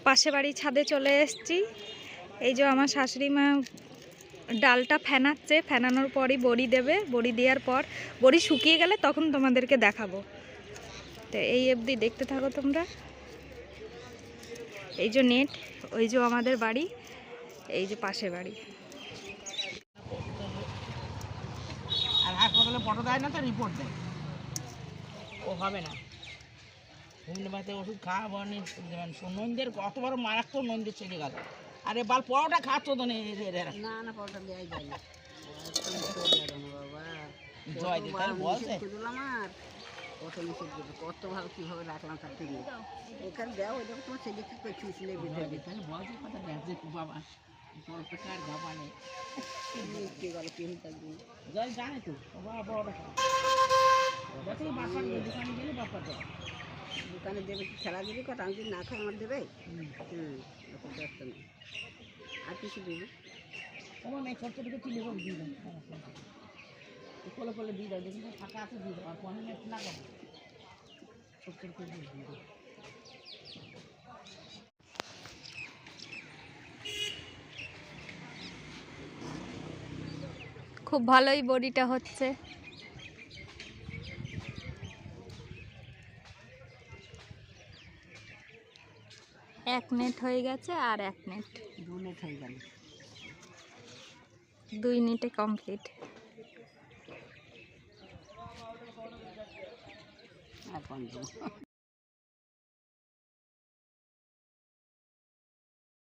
পাশে বাড়ি ছাদে চলে এসেছি। এই যে আমার শাশুড়ি মা ডালটা ফেনাচ্ছে, ফেনানোর পরই বড়ি দেবে। বড়ি দেওয়ার পর বড়ি শুকিয়ে গেলে তখন তোমাদেরকে দেখাবো। তো এই অবধি দেখতে থাকো তোমরা। এই যে নেট, ওই যে আমাদের বাড়ি, এই যে পাশে বাড়ি। আর হাসপাতালে ফটো দেয় না তো রিপোর্ট দেয়, ও হবে না। হোমিওপ্যাথি ওষুধ খাওয়া নন্দীর কত বড় মারাত্মক নন্দীর ছেড়ে গেল। আরে বাল পরোটা খাচ্ছ তো নেই না না, পরোটা দেওয়াই যায় না বাবা। জয় দে তাহলে বলছে আমার কত নিষেধ করবে, কত ভালো কীভাবে রাখলাম তার থেকে এখানে দেওয়া ওই দেখো তোমার ছেলে কী করছিস লেগে দেবে, তাহলে বলছে কথা দেখ বাবা পরোটা আর গাবা নেই কে গেল কেউ থাকবে। জয় জানে তো বাবা পরোটা খাওয়া দোকানে গেলে বাপা দেয়, দোকানে দেবে কি খেলা দেবে কথা, আমি যদি না খাই আমার দেবে। অত ব্যস্ত নেই, আর কিছু দেবে তোমার মেয়ে ছোট ছোটো চিলি করে দিয়ে দেন, ফলে ফলে দিয়ে দাও, দেখুন ফাঁকা আছে দিয়ে দাও, আর 15 মিনিট না করো ছোট ছোট করে দিয়ে দাও। খুব ভালোই বড়িটা হচ্ছে। এক নেট হয়ে গেছে, আর এক নেট, 2 নেট হয়ে গেল, 2 নেটে কমপ্লিট। আর 5